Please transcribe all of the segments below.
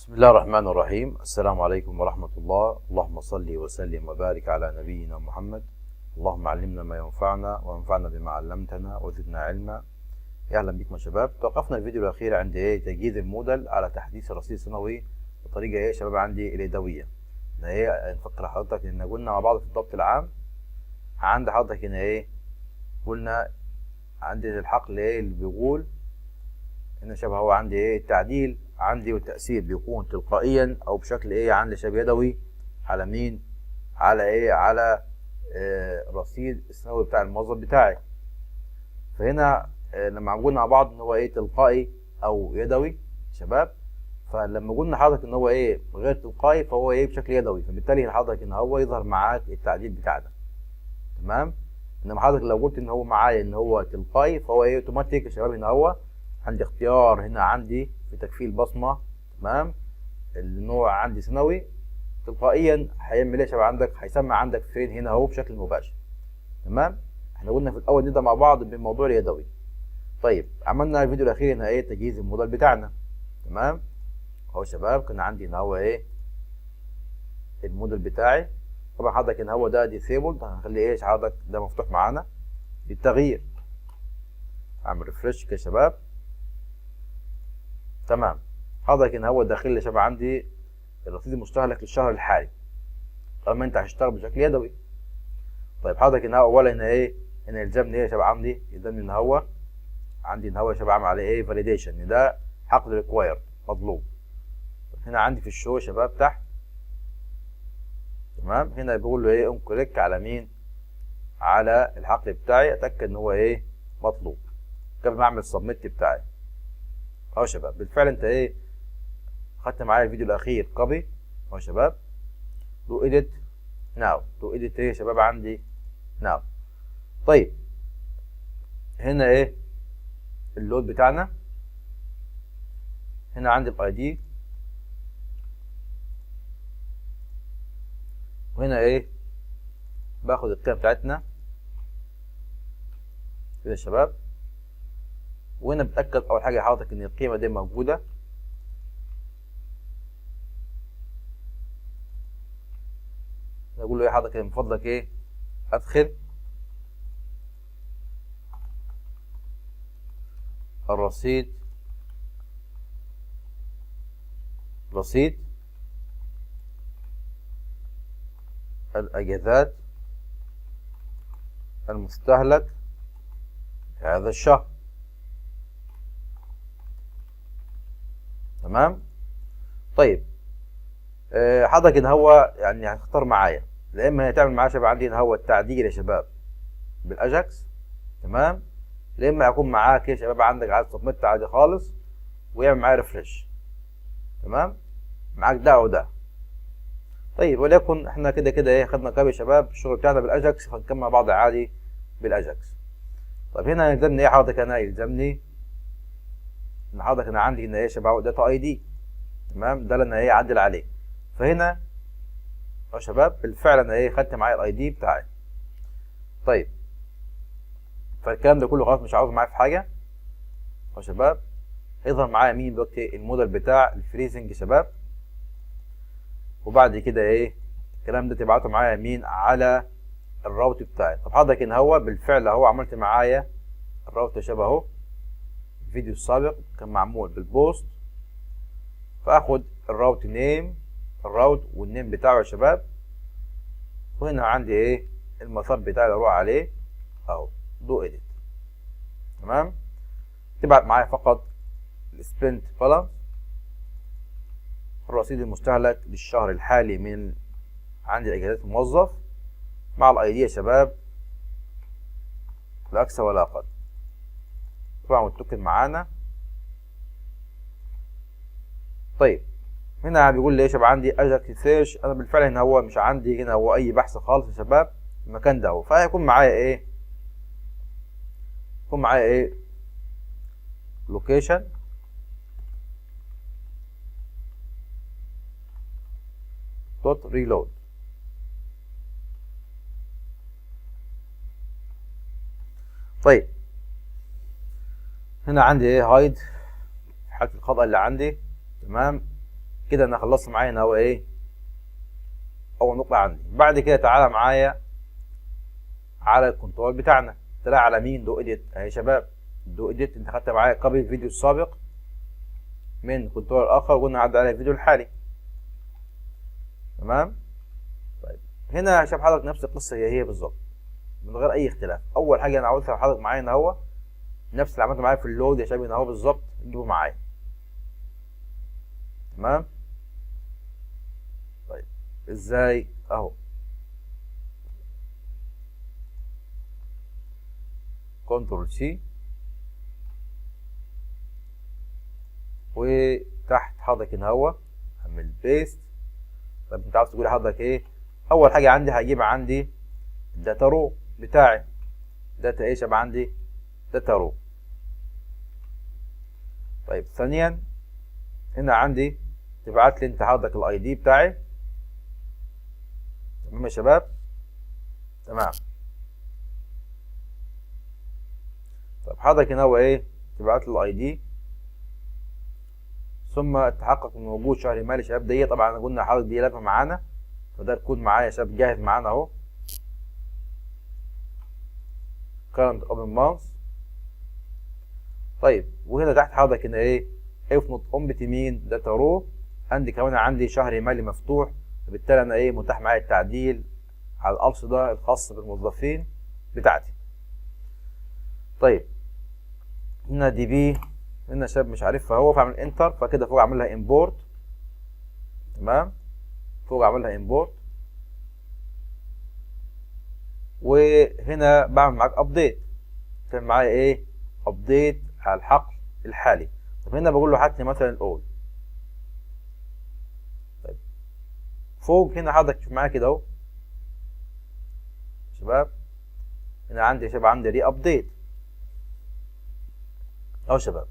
بسم الله الرحمن الرحيم. السلام عليكم ورحمة الله. اللهم صل وسلم وبارك على نبينا محمد. اللهم علمنا ما ينفعنا وانفعنا بما علمتنا وزدنا علما. اهلا بكم يا شباب. توقفنا الفيديو الاخير عند تجهيز الموديل على تحديث الرصيد السنوي بطريقه يا شباب عندي اليدويه. نفكر حضرتك ان قلنا مع بعض في الضبط العام عند حضرتك هنا قلنا عندي الحقل اللي بيقول هنا شبه هو عندي التعديل عندي والتأثير بيكون تلقائيا او بشكل عندي شبه يدوي على مين؟ على الرصيد السنوي بتاع الموظف بتاعي. فهنا لما قلنا مع بعض ان هو تلقائي او يدوي شباب، فلما قلنا حضرتك ان هو غير تلقائي فهو بشكل يدوي، فبالتالي حضرتك ان هو يظهر معاك التعديل بتاعنا. تمام. انما حضرتك لو قلت ان هو معايا ان هو تلقائي فهو اوتوماتيك يا شباب. هنا هو عندي اختيار هنا عندي في تكفيل بصمه. تمام. النوع عندي سنوي تلقائيا هيعمل يا شباب عندك هيسمع عندك فين هنا اهو بشكل مباشر. تمام. احنا قلنا في الاول نبدا مع بعض بالموضوع اليدوي. طيب عملنا الفيديو الاخير هنا تجهيز الموديل بتاعنا. تمام. اهو شباب كان عندي هنا هو الموديل بتاعي. طبعا حضرتك ان هو ده ديسيبلد هنخليه حضرتك ده مفتوح معانا للتغيير. اعمل ريفرش كده يا شباب. تمام. حضرتك ان هو داخل لي شباب عندي الرصيد المستهلك للشهر الحالي. طالما انت هتشتغل بشكل يدوي. طيب حضرتك ان هو اولا هنا هنا يلزمني يا شباب عندي يلزمني ان هو عندي ان هو يا شباب عامل عليه فاليديشن ان ده حقل ريكوايرد مطلوب. هنا عندي في الشو يا شباب تحت. تمام. هنا بيقول له انكليك على مين؟ على الحقل بتاعي اتاكد ان هو مطلوب قبل ما اعمل سبميت بتاعي. اهو يا شباب بالفعل انت خدت معايا الفيديو الاخير كوبي. اهو يا شباب دو اديت ناو. دو اديت يا شباب عندي ناو. طيب هنا اللود بتاعنا. هنا عندي الاي دي وهنا باخد القيمه بتاعتنا كده يا شباب. وهنا بتاكد اول حاجه حضرتك ان القيمه دي موجوده. اقول له حضرتك من فضلك ادخل الرصيد رصيد الاجازات المستهلك هذا الشهر. تمام. طيب حضرتك ان هو هتختار معايا يا اما هتعمل معايا شباب عندي ان هو التعديل يا شباب بالاجاكس. تمام. يا اما هيكون معاك يا شباب عندك عايز سبميت عادي خالص ويعمل معايا ريفرش. تمام. معاك ده وده. طيب وليكن احنا كده كده خدنا كام يا شباب الشغل بتاعنا بالاجاكس فنكمل مع بعض عادي بالاجاكس. طب هنا يلزمني حضرتك انا يلزمني ان حضرتك انا عندي هنا يا شباب داتا اي دي. تمام. ده اللي انا اعدل عليه. فهنا يا شباب بالفعل انا خدت معايا الاي دي بتاعي. طيب فالكلام ده كله خلاص مش عاوز معايا في حاجه يا شباب. هيظهر معايا مين دلوقتي؟ الموديل بتاع الفريزنج يا شباب. وبعد كده الكلام ده تبعته معايا مين؟ على الراوت بتاعي. طب حضرتك ان هو بالفعل اهو عملت معايا الراوت يا شباب اهو. الفيديو السابق كان معمول بالبوست. فاخد الراوت نيم الراوت والنيم بتاعه يا شباب. وهنا عندي المسار بتاعي اللي اروح عليه اهو دو اديت. تمام. تبعت معايا فقط السبنت بالانس الرصيد المستهلك للشهر الحالي من عندي اجازات الموظف مع الاي دي يا شباب لا اكثر ولا اقل. طبعا متوكد معانا. طيب هنا بيقول لي يا شباب عندي اجاكس سيرش. انا بالفعل هنا هو مش عندي هنا هو اي بحث خالص يا شباب في المكان ده اهو. فهيكون معايا يكون معايا لوكيشن دوت ريلود. طيب هنا عندي هايد حالة الخطأ اللي عندي. تمام. كده انا خلصت معايا هنا هو ايه اول نقطه عندي. بعد كده تعالى معايا على الكنترول بتاعنا، طلع على مين؟ دو اديت اهي يا شباب. دو اديت انت خدت معايا كوبي الفيديو السابق من كنترول اخر وقلنا نعدل على الفيديو الحالي. تمام. طيب هنا شايف حضرتك نفس القصه هي بالظبط من غير اي اختلاف. اول حاجه انا عاوزها حضرتك معايا هنا هو نفس اللي عملته معايا في اللود يا شباب هنا هو بالظبط، تجيبه معايا. تمام. طيب ازاي؟ اهو كنترول سي وتحت حضرتك هنا هو اعمل بيست. طيب انت عاوز تقول لحضرتك ايه؟ اول حاجه عندي هجيب عندي الداتا رو بتاعي. داتا ايه يا شباب عندي؟ داتا رو. طيب ثانيا هنا عندي تبعت لي انت حضرتك الاي دي بتاعي. تمام يا شباب؟ تمام. طيب حضرتك هنا هو ايه؟ تبعت لي الاي دي ثم تحقق من وجود شهر مالي شباب. دي طبعا قلنا حضرتك دي لافه معانا، فده الكود معايا يا شباب جاهز معانا اهو. current open month. طيب وهنا تحت حضرتك هنا ايه؟ if not open مين؟ داتا رو. عندي كمان عندي شهر مالي مفتوح، فبالتالي انا ايه متاح معايا التعديل على الارصده الخاصه بالموظفين بتاعتي. طيب هنا دي بي هنا شاب مش عارفها هو، فاعمل انتر، فكده فوق اعملها امبورت. تمام. فوق اعملها امبورت وهنا بعمل معاك ابديت. تعمل معايا ايه؟ ابديت على الحقل الحالي. طب هنا بقول له هات لي مثلا الاول. طيب فوق هنا حضرتك تشوف معايا كده اهو شباب. هنا عندي يا شباب عندي ري ابديت اهو شباب.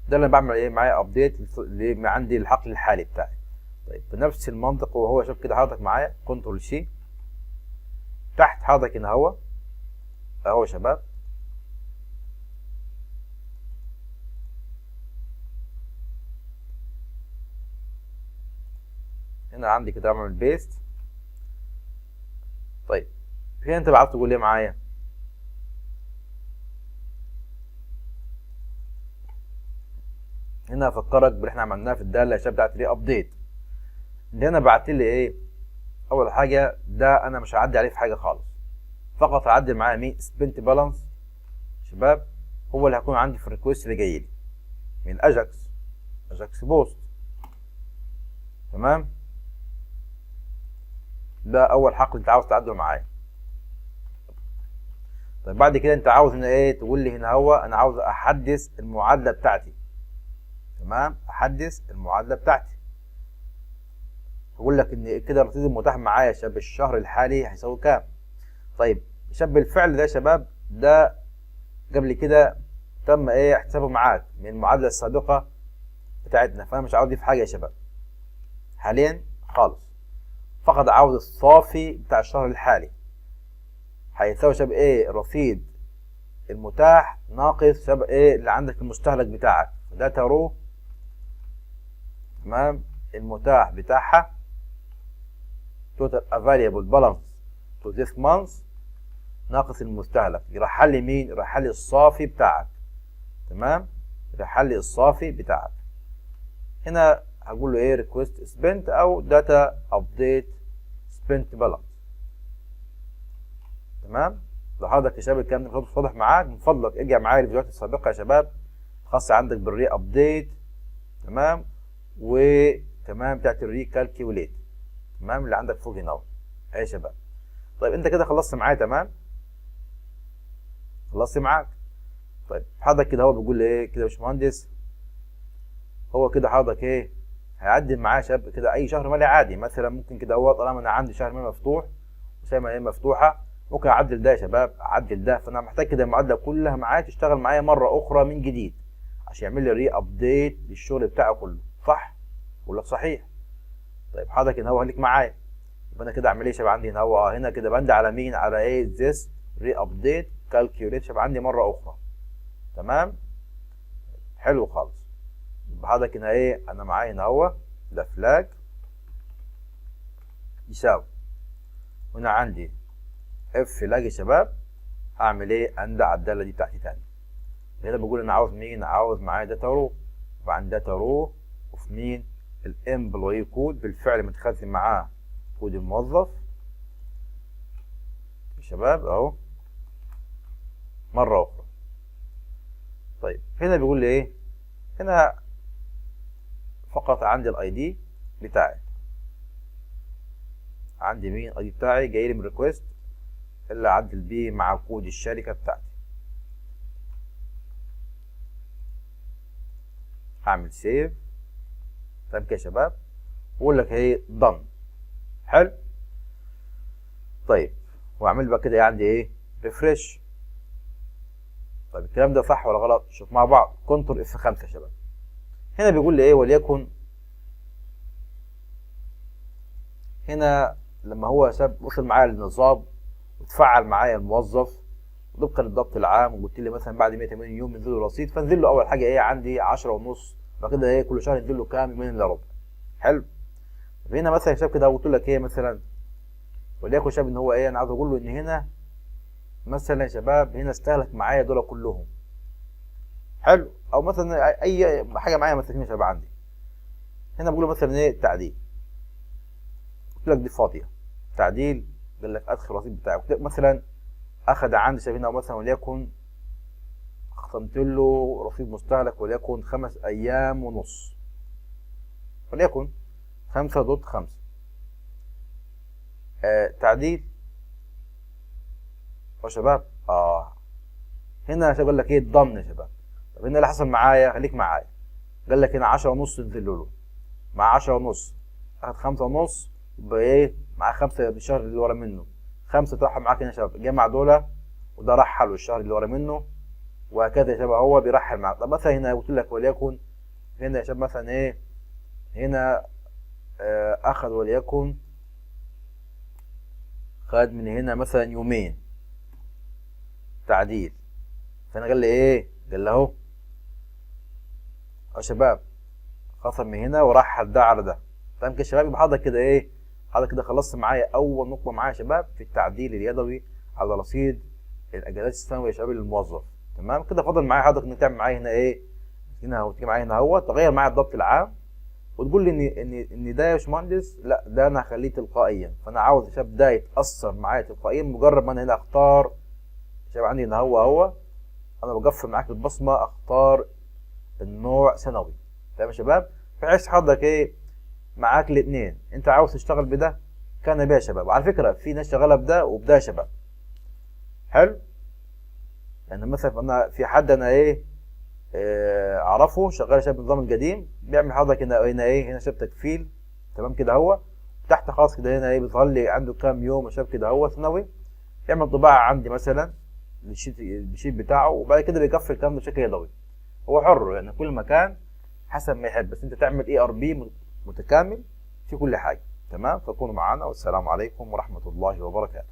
ده اللي بعمل ايه معايا ابديت اللي عندي الحقل الحالي بتاعي. طيب بنفس المنطق وهو شوف كده حضرتك معايا كنترول سي تحت حضرتك هنا اهو يا شباب. هنا عندي كده اعمل بيست. طيب هنا انت بعت تقول ايه معايا؟ هنا افكرك باللي احنا عملناه في الداله يا شباب بتاعت ري ابديت. اللي هنا بعت لي ايه؟ اول حاجه ده انا مش هعدي عليه في حاجه خالص، فقط هعدل معايا مين؟ سبنت بالانس شباب، هو اللي هيكون عندي في الريكوست اللي جاي لي من اجاكس بوست. تمام. ده اول حقل انت عاوز تعدله معايا. طيب بعد كده انت عاوز هنا ايه؟ تقول لي هنا هو انا عاوز احدث المعادله بتاعتي. تمام. احدث المعادله بتاعتي. بقول لك ان كده الرصيد المتاح معايا يا شباب الشهر الحالي هيساوي كام؟ طيب شاب بالفعل ده يا شباب ده قبل كده تم ايه احتسابه معاك من المعادله السابقه بتاعتنا، فانا مش عاوز اضيف حاجه يا شباب حاليا خالص، فقط عاوز الصافي بتاع الشهر الحالي هيساوي شباب ايه؟ الرصيد المتاح ناقص شباب ايه اللي عندك المستهلك بتاعك. داتا رو. تمام. المتاح بتاعها total available balance to this month ناقص المستهلك، يرحل لي مين؟ يرحل لي الصافي بتاعك. تمام. يرحل لي الصافي بتاعك. هنا هقول له ايه؟ request spent او data update spent balance. تمام. لو حضرتك يا شباب الكلام ده مش واضح معاك من فضلك ارجع معايا الفيديوهات السابقه يا شباب خاصه عندك بالري ابديت. تمام. وتمام بتاعت الري كالكيوليت. تمام. اللي عندك فوق هنا اهو يا شباب. طيب انت كده خلصت معايا. تمام. خلصت معاك. طيب حضرتك كده هو بيقول لي ايه كده يا باشمهندس؟ هو كده حضرتك ايه؟ هيعدل معايا يا شباب كده اي شهر مالي عادي. مثلا ممكن كده هو طالما انا عندي شهر مالي مفتوح وسايبها ايه مفتوحه، ممكن اعدل ده يا شباب، اعدل ده. فانا محتاج كده المعادله كلها معايا تشتغل معايا مره اخرى من جديد عشان يعمل لي ري ابديت للشغل بتاعه كله. صح؟ بقول لك صحيح. طيب حضرتك هنا هو خليك معايا. يبقى انا كده اعمل ايه يا شباب؟ عندي هنا هو هنا كده بند على مين؟ على ايه؟ ذس ري ابديت كالكيوليت شباب عندي مره اخرى. تمام. حلو خالص. يبقى حضرتك هنا ايه؟ انا معايا هنا هو ده فلاج يساوي، هنا عندي اف فلاج يا شباب، هعمل ايه؟ اندع على الداله دي بتاعتي تاني. هنا بقول انا عاوز مين؟ عاوز معايا داتا رو، وعند داتا رو وفي مين؟ الامبلوي كود، بالفعل متخزن معاه كود الموظف يا شباب اهو مره اخرى. طيب هنا بيقول لي ايه؟ هنا فقط عندي الاي دي بتاعي، عندي مين؟ الاي دي بتاعي جاي لي من ريكويست اللي اعدل بيه مع كود الشركه بتاعتي. هعمل سيف تمام كده يا شباب، واقول لك ايه؟ دن. حلو. طيب واعمل بقى كده عندي ايه؟ ريفريش. طيب الكلام ده صح ولا غلط؟ شوف مع بعض. كنترول اف 5 يا شباب. هنا بيقول لي ايه؟ وليكن هنا لما هو وصل معايا للنظام وتفعل معايا الموظف طبقا للضبط العام، وقلت لي مثلا بعد 180 يوم ينزل له رصيد، فانزل له اول حاجه ايه؟ عندي 10.5، فكده ايه؟ كل شهر ينزل له كام؟ يومين الا ربع. حلو. هنا مثلا يا شباب كده قلت لك ايه مثلا؟ وليكن شاب ان هو ايه؟ انا عاوز اقول له ان هنا مثلا يا شباب هنا استهلك معايا دول كلهم. حلو. او مثلا اي حاجه معايا مثلا يا شباب عندي هنا بقول له مثلا ايه؟ تعديل. قلت لك دي فاضيه، تعديل. قال لك ادخل الرصيد بتاعي. قلت لك مثلا اخذ عندي شايف هنا مثلا وليكن خصمت له رصيد مستهلك وليكن 5 أيام ونص، وليكن 5.5. تعديل يا شباب. هنا يا شباب قال لك ايه؟ الضمن يا شباب. طب هنا اللي حصل معايا، خليك معايا، قال لك هنا 10.5 نزل له، مع 10.5 اخد 5.5، يبقى ايه؟ مع 5 بالشهر اللي ورا منه، 5 تروح معاك هنا يا شباب، جمع دول وده رحل الشهر اللي ورا منه، وهكذا يا شباب هو بيرحل معاك. طب مثلا هنا قلت لك وليكن هنا يا شباب مثلا ايه؟ هنا اخذ وليكن خد من هنا مثلا يومين تعديل، فانا قال لي ايه؟ قال لي اهو يا شباب خصم من هنا ورحل ده على ده. تمام كده يا شباب. يبقى حضرتك كده ايه؟ حضرتك كده خلصت معايا اول نقطه معايا يا شباب في التعديل اليدوي على رصيد الاجازات السنويه يا شباب للموظف. تمام كده. فاضل معايا حضرتك انك تعمل معايا هنا ايه؟ هنا اهو، تيجي معايا هنا اهو تغير معايا الضبط العام وتقول لي ان ده يا باشمهندس لا ده انا هخليه تلقائيا، فانا عاوز يا شباب ده يتاثر معايا تلقائيا مجرد ما انا هنا اختار يا شباب عندي هنا هو انا بقفل معاك البصمه، اختار النوع سنوي. تمام يا شباب. بحيث حضرتك ايه؟ معاك الاثنين، انت عاوز تشتغل بده كان بيه يا شباب. وعلى فكره في ناس شغاله بده وبده يا شباب. حلو. يعني مثلا انا في حد انا ايه اعرفه شغال يا شباب بالنظام القديم، بيعمل حضرتك هنا ايه؟ هنا شباب تكفيل. تمام كده هو تحت خلاص كده هنا ايه؟ بيظهر لي عنده كام يوم يا شباب كده هو سنوي، يعمل طباعه عندي مثلا الشيت بتاعه، وبعد كده بيقفل الكلام ده بشكل يدوي. هو حر يعني كل مكان حسب ما يحب، بس انت تعمل اي ار بي متكامل في كل حاجه. تمام. فكونوا معانا والسلام عليكم ورحمه الله وبركاته.